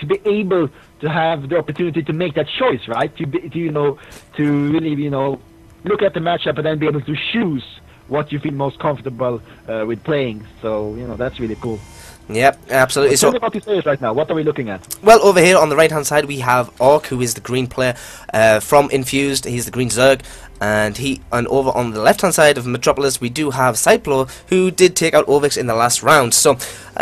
to be able to have the opportunity to make that choice, right? To really look at the matchup and then be able to choose what you feel most comfortable with playing. So that's really cool. Yep, absolutely. Tell me about these players right now. What are we looking at? Well, over here on the right hand side we have Ourk, who is the green player from Infused. He's the green Zerg. And over on the left hand side of Metropolis we do have Seiplo, who did take out Ourk in the last round. So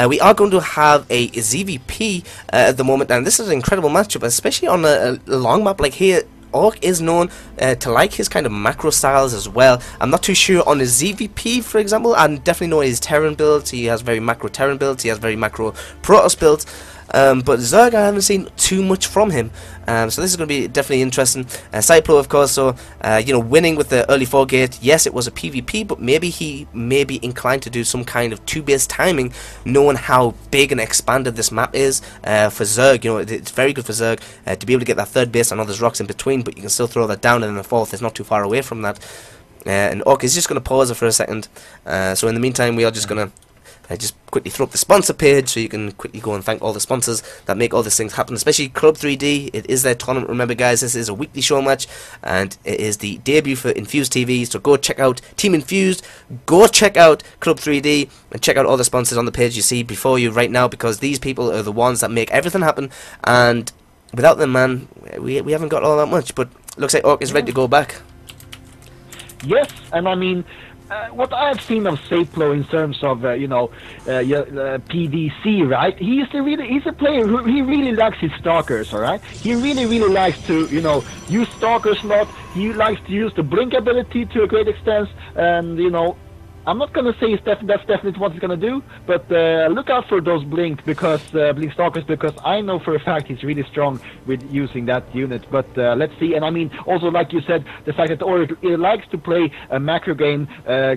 we are going to have a ZVP at the moment, and this is an incredible matchup, especially on a long map like here. Ourk is known to like his kind of macro styles as well. I'm not too sure on his ZVP, for example. I definitely know his Terran builds. He has very macro Terran builds. He has very macro Protoss builds. But Zerg, I haven't seen too much from him. So this is going to be definitely interesting. Seiplo, of course, so winning with the early 4-gate. Yes, it was a PvP, but maybe he may be inclined to do some kind of 2-base timing, knowing how big and expanded this map is for Zerg. It's very good for Zerg to be able to get that 3rd base. I know there's rocks in between, but you can still throw that down, and then the 4th is not too far away from that. And Ourk is just going to pause it for a second. So in the meantime, we are just going to just quickly throw up the sponsor page so you can quickly go and thank all the sponsors that make all these things happen, especially Club3D. It is their tournament. Remember, guys, this is a weekly show match, and it is the debut for Infused TV. So go check out Team Infused, go check out Club3D, and check out all the sponsors on the page you see before you right now, because these people are the ones that make everything happen, and without them, man, we haven't got all that much. But looks like Ourk is ready to go back. Yes, and I mean, what I've seen of Seiplo in terms of PDC, right? He's a player who he really likes his stalkers, all right? He really likes to use stalkers a lot. He likes to use the blink ability to a great extent, and I'm not gonna say that's definitely what he's gonna do, but look out for those blink stalkers, because I know for a fact he's really strong with using that unit. But let's see. And I mean, also like you said, the fact that Ourk likes to play a macro game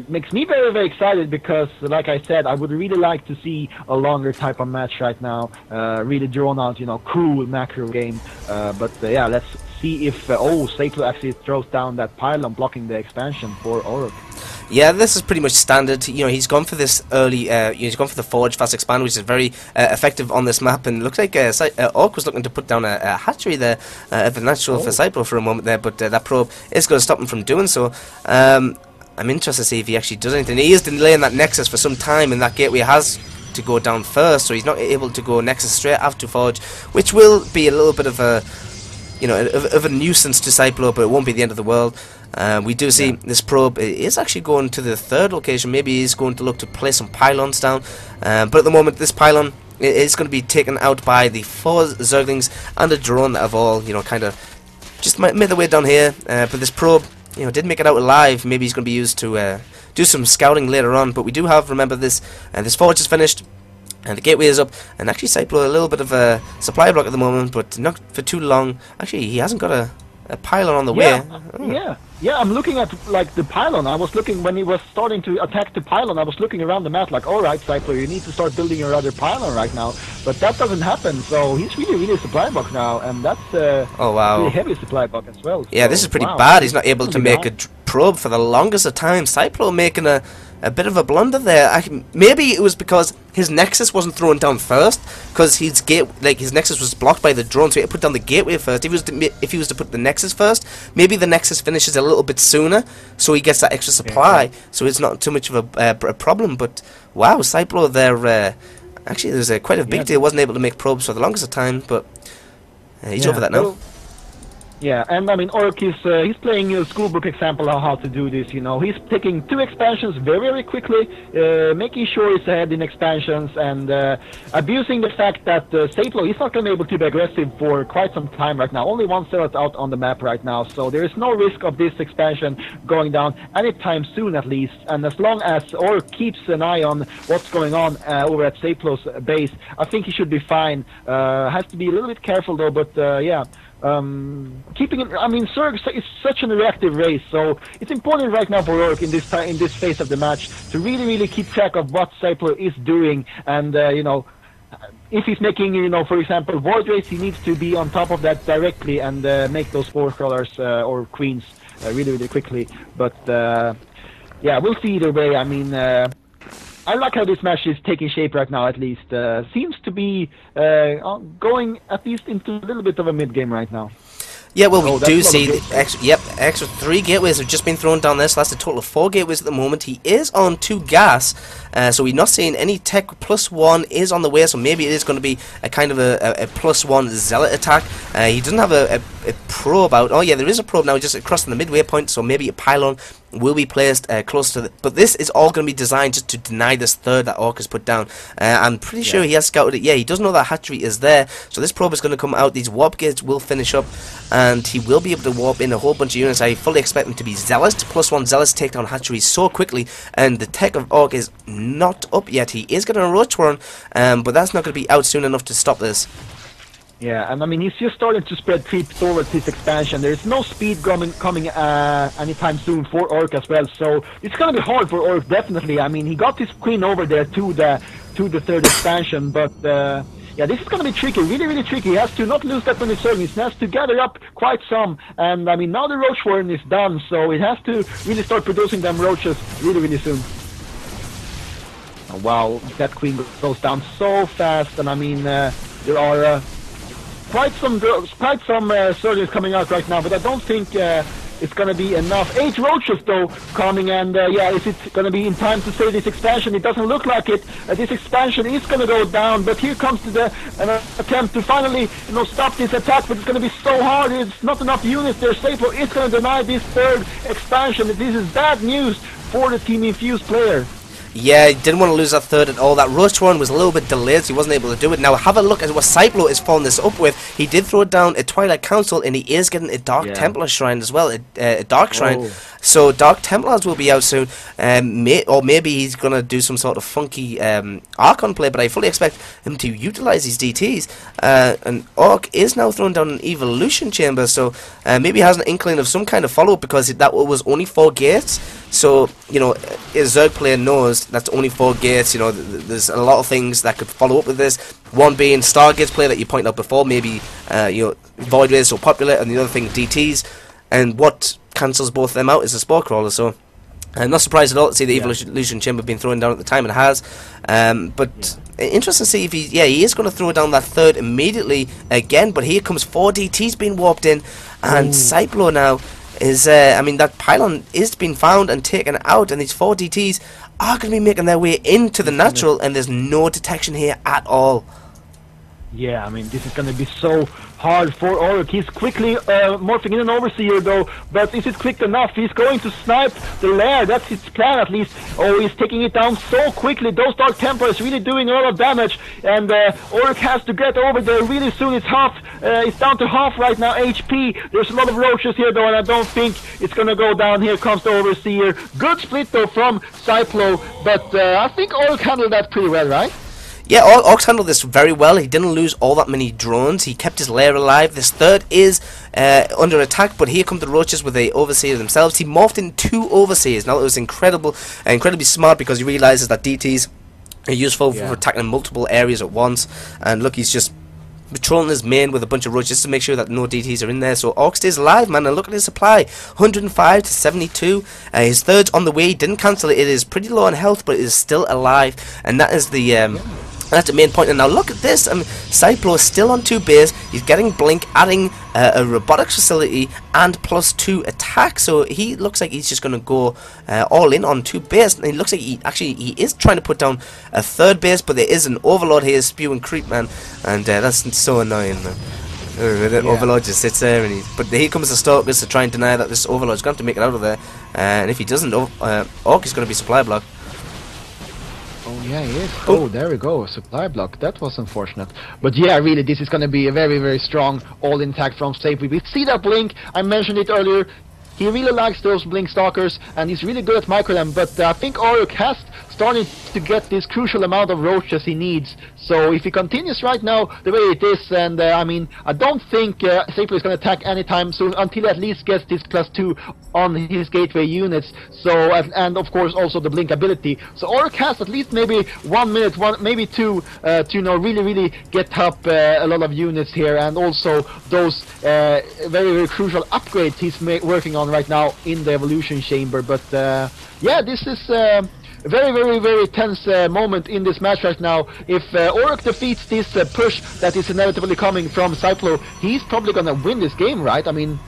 makes me very excited, because like I said, I would really like to see a longer type of match right now, really drawn out, cool macro game. But yeah, let's see if Seiplo actually throws down that pylon blocking the expansion for Ourk. Yeah, this is pretty much standard. He's gone for this early. He's gone for the Forge Fast Expand, which is very effective on this map. And it looks like Ourk was looking to put down a hatchery there at the natural for Seiplo for a moment there, but that probe is going to stop him from doing so. I'm interested to see if he actually does anything. He is delaying that Nexus for some time, and that gateway has to go down first, so he's not able to go Nexus straight after Forge, which will be a little bit of a of a nuisance to Seiplo, but it won't be the end of the world. We do see this probe is actually going to the 3rd location. Maybe he's going to look to place some pylons down, but at the moment this pylon is going to be taken out by the 4 Zerglings and a drone that have all kind of just made their way down here. But this probe didn't make it out alive. Maybe he's going to be used to do some scouting later on. But we do have, remember, this Forge is finished, and the gateway is up, and actually Seiplo a little bit of a supply block at the moment, but not for too long. Actually, he hasn't got a pylon on the way. Yeah, I'm looking at the pylon. I was looking when he was starting to attack the pylon. I was looking around the map like, all right, Seiplo, you need to start building your other pylon right now. But that doesn't happen. So he's really supply block now, and that's really heavy supply block as well. Yeah, so, this is pretty bad. He's not able to make a probe for the longest of time. Seiplo making a bit of a blunder there. Maybe it was because his Nexus wasn't thrown down first, because his Nexus was blocked by the drone, so he had to put down the gateway first. If he was to put the Nexus first, maybe the Nexus finishes a little bit sooner, so he gets that extra supply, so it's not too much of a problem. But wow, Seiplo there, actually there's quite a big deal. Wasn't able to make probes for the longest of time, but he's over that now. Yeah, and I mean, Ourk is he's playing a schoolbook example of how to do this. He's taking 2 expansions very quickly, making sure he's ahead in expansions, and abusing the fact that Seiplo, he's not going to be able to be aggressive for quite some time right now. Only 1 cell is out on the map right now, so there is no risk of this expansion going down anytime soon, at least. And as long as Ourk keeps an eye on what's going on over at Seiplo's base, I think he should be fine. Has to be a little bit careful though, but yeah. Keeping it, I mean, Zerg is such an reactive race, so it's important right now for Ourk in this phase of the match to really keep track of what Seiplo is doing, and if he's making, for example, void race, he needs to be on top of that directly and make those 4 crawlers or queens really quickly. But yeah, we'll see either way. I mean, I like how this match is taking shape right now. At least seems to be going at least into a little bit of a mid game right now. Yeah, well, we Oh, do that's a lot see of the extra 3 gateways have just been thrown down there, so that's a total of 4 gateways at the moment. He is on 2 gas, so we're not seeing any tech. +1 is on the way, so maybe it is going to be a kind of a +1 zealot attack. He doesn't have a probe out. Oh yeah, there is a probe now just across the midway point, so maybe a pylon will be placed close to the... But this is all going to be designed just to deny this third that Ourk has put down. I'm pretty sure he has scouted it. Yeah, he does know that hatchery is there, so this probe is going to come out. These warp gates will finish up, and he will be able to warp in a whole bunch of units. I fully expect him to be zealous. +1 zealous take down hatcheries so quickly, and the tech of Ourk is not up yet. He is getting a roach one, but that's not going to be out soon enough to stop this. Yeah, and I mean, he's just starting to spread creep towards his expansion. There's no speed coming anytime soon for Ourk as well, so it's going to be hard for Ourk, definitely. I mean, he got his queen over there to the third expansion, but yeah, this is going to be tricky, really, really tricky. He has to not lose that many servings. He has to gather up quite some, and I mean, now the roach warren is done, so it has to really start producing them roaches really, really soon. Oh, wow, that queen goes down so fast, and I mean, there are quite some surgeons coming out right now, but I don't think it's going to be enough. 8 roaches though coming, and yeah, is it going to be in time to save this expansion? It doesn't look like it. This expansion is going to go down, but here comes an attempt to finally, stop this attack, but it's going to be so hard. It's not enough units there. Seiplo is going to deny this third expansion. This is bad news for the Team Infused player. Yeah, he didn't want to lose that third at all. That roach one was a little bit delayed, so he wasn't able to do it. Now, have a look at what Seiplo is following this up with. He did throw down a Twilight Council, and he is getting a Dark Templar Shrine as well, a Dark Shrine. So, Dark Templars will be out soon. Or maybe he's going to do some sort of funky Archon play, but I fully expect him to utilize these DTs. And Ourk is now throwing down an Evolution Chamber, so maybe he has an inkling of some kind of follow-up, because that was only 4 gates. So, a Zerg player knows that's only 4 gates. There's a lot of things that could follow up with this. One being Stargates play that you pointed out before, maybe Void Rays so popular, and the other thing DTs. And what cancels both of them out is a Spore Crawler. So I'm not surprised at all to see the Evolution Chamber being thrown down at the time it has. But interesting to see if he is going to throw down that third immediately again. But here comes 4 DTs being warped in, and Seiplo now is, I mean, that pylon is being found and taken out, and these 4 DTs are going to be making their way into the natural, and there's no detection here at all. Yeah, I mean, this is going to be so hard for Ourk. He's quickly morphing in an Overseer, though, but is it quick enough? He's going to snipe the lair. That's his plan, at least. Oh, he's taking it down so quickly. Those Dark Templars really doing a lot of damage, and Ourk has to get over there really soon. It's it's down to half right now, HP. There's a lot of roaches here, though, and I don't think it's going to go down. Here comes the Overseer. Good split, though, from Seiplo, but I think Ourk handled that pretty well, right? Yeah, Ourk handled this very well. He didn't lose all that many drones. He kept his lair alive. This third is under attack, but here come the roaches with the Overseer themselves. He morphed in 2 Overseers. Now, it was incredibly smart, because he realizes that DTs are useful for attacking multiple areas at once. And look, he's just patrolling his main with a bunch of roaches just to make sure that no DTs are in there. So Ourk stays alive, man, and look at his supply, 105 to 72. His third's on the way. He didn't cancel it. It is pretty low on health, but it is still alive, and that is the that's the main point. And now look at this. I mean, Seiplo is still on 2 base. He's getting Blink, adding a robotics facility and +2 attack. So he looks like he's just going to go all in on 2 base. And it looks like he is trying to put down a 3rd base, but there is an Overlord here spewing creep, man. And that's so annoying, man. The Overlord just sits there, and but here comes the Stalkers to try and deny that this Overlord's going to have to make it out of there. And if he doesn't, Ourk is going to be supply block. Oh yeah, he is. Oh, there we go. Supply block. That was unfortunate. But yeah, really, this is going to be a very, very strong all-in attack from Seiplo. We see that Blink. I mentioned it earlier. He really likes those Blink Stalkers, and he's really good at micro them. But I think Ourk has started to get this crucial amount of roaches he needs. So if he continues right now the way it is, and I mean, I don't think Seiplo is going to attack anytime soon until he at least gets this +2 on his gateway units. So and of course also the Blink ability. So Ourk has at least maybe 1 minute, maybe 2 to really get up a lot of units here, and also those very, very crucial upgrades he's working on right now in the Evolution Chamber. But yeah, this is very tense moment in this match right now. If Ourk defeats this push that is inevitably coming from Seiplo, he's probably gonna win this game, right? I mean,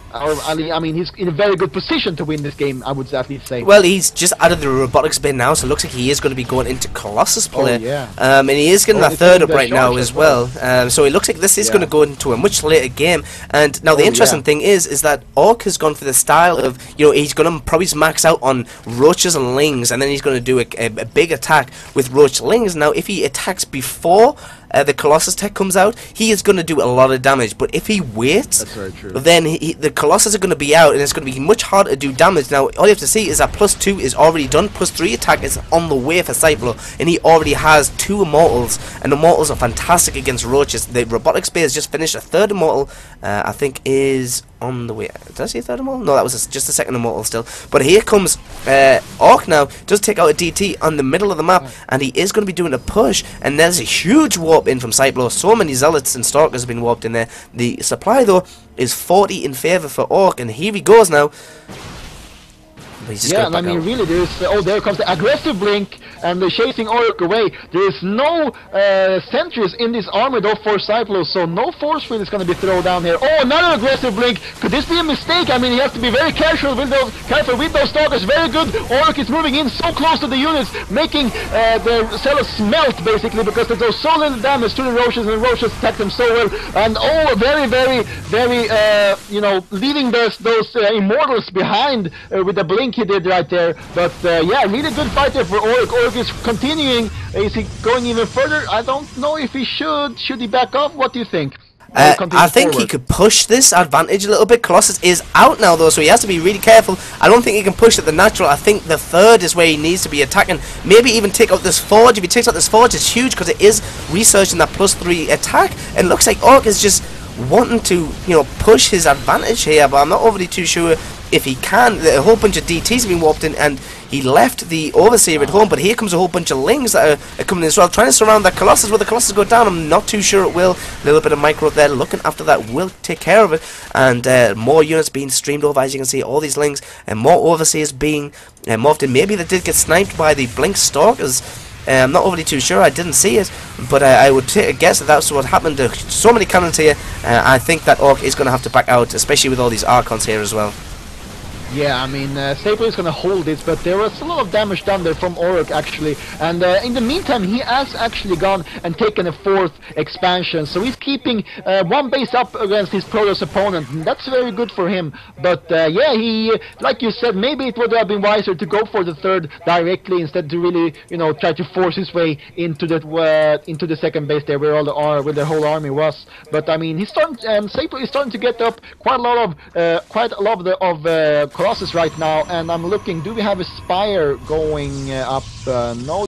he's in a very good position to win this game, I would at least say. Well, he's just out of the robotics bin now, so it looks like he is going to be going into Colossus play. Oh, yeah. And he is getting that third up right now as well. So it looks like this is going to go into a much later game. And now the interesting thing is that Ourk has gone for the style of, you know, he's going to probably max out on roaches and lings, and then he's going to do a big attack with roach lings. Now, if he attacks before the Colossus tech comes out, he is going to do a lot of damage. But if he waits, that's very true, then the Colossus are going to be out, and it's going to be much harder to do damage. Now, all you have to see is that +2 is already done, +3 attack is on the way for Seiplo, and he already has 2 Immortals, and Immortals are fantastic against roaches. The Robotics Bay has just finished. A third Immortal, I think, is on the way. Did I see a third Immortal? No, that was just a second Immortal still. But here comes Ourk now, does take out a DT on the middle of the map, and he is going to be doing a push, and there's a huge warp in from Seiplo. So many Zealots and Stalkers have been warped in there. The supply, though, is 40 in favour for Ourk, and here he goes now. Yeah, and I mean, really, there's there comes the aggressive blink, and they're chasing Ourk away. There's no sentries in this armor though for Seiplo, so no force field is going to be thrown down here. Oh, another aggressive blink. Could this be a mistake? I mean, he has to be very careful with those stalkers. Very good. Ourk is moving in so close to the units, making the Zealots melt basically, because they do so little damage to the roaches, and the roaches attack them so well. And very you know, leaving those Immortals behind with the blink he did right there. But yeah, really good fight there for Ourk. Ourk is continuing. Is he going even further? I don't know if he should. Should he back off? What do you think? I think he could push this advantage a little bit. Colossus is out now though, so he has to be really careful. I don't think he can push at the natural. I think the third is where he needs to be attacking. Maybe even take out this forge. If he takes out this forge, it's huge because it is researching that +3 attack. And it looks like Ourk is just wanting to, you know, push his advantage here, but I'm not overly too sure if he can. A whole bunch of DTs have been warped in, and he left the Overseer at home, but here comes a whole bunch of Lings that are coming in as well, trying to surround that Colossus. Will the Colossus go down? I'm not too sure it will. A little bit of micro there looking after that will take care of it, and more units being streamed over, as you can see, all these Lings, and more Overseers being morphed in. Maybe they did get sniped by the Blink Stalkers. I'm not overly too sure, I didn't see it, but I would take a guess that that's what happened to so many cannons here. I think that Ourk is going to have to back out, especially with all these Archons here as well. Yeah, I mean, Seiplo is going to hold this, but there was a lot of damage done there from Ourk, actually. And in the meantime, he has actually gone and taken a 4th expansion. So he's keeping 1 base up against his Protoss opponent. And that's very good for him. But yeah, he, like you said, maybe it would have been wiser to go for the 3rd directly instead to really, you know, try to force his way into the 2nd base there, where where the whole army was. But I mean, Seiplo is starting to get up quite a lot of Colossus right now, and I'm looking, do we have a Spire going up? No.